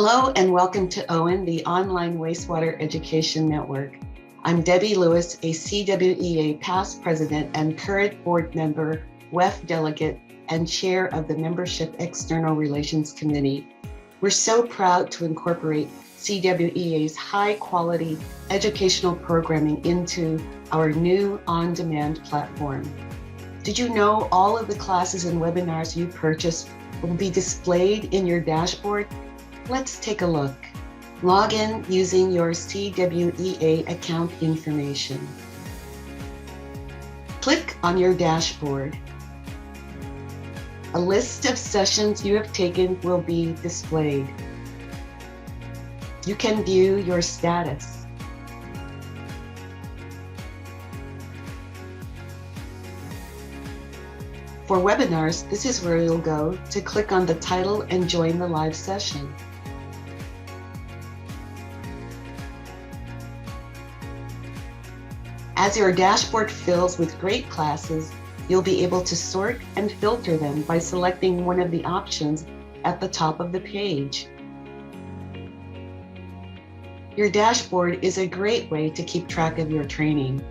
Hello and welcome to OWEN, the Online Wastewater Education Network. I'm Debbie Lewis, a CWEA past president and current board member, WEF delegate, and chair of the Membership External Relations Committee. We're so proud to incorporate CWEA's high-quality educational programming into our new on-demand platform. Did you know all of the classes and webinars you purchased will be displayed in your dashboard? Let's take a look. Log in using your CWEA account information. Click on your dashboard. A list of sessions you have taken will be displayed. You can view your status. For webinars, this is where you'll go to click on the title and join the live session. As your dashboard fills with great classes, you'll be able to sort and filter them by selecting one of the options at the top of the page. Your dashboard is a great way to keep track of your training.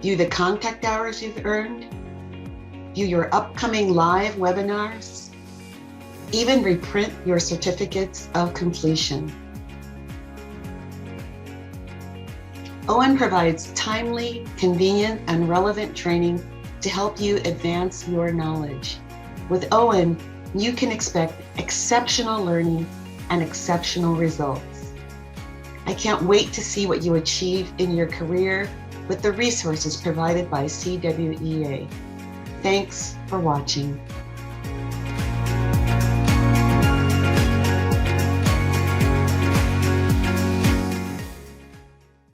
View the contact hours you've earned, view your upcoming live webinars, even reprint your certificates of completion. OWEN provides timely, convenient, and relevant training to help you advance your knowledge. With OWEN, you can expect exceptional learning and exceptional results. I can't wait to see what you achieve in your career with the resources provided by CWEA. Thanks for watching.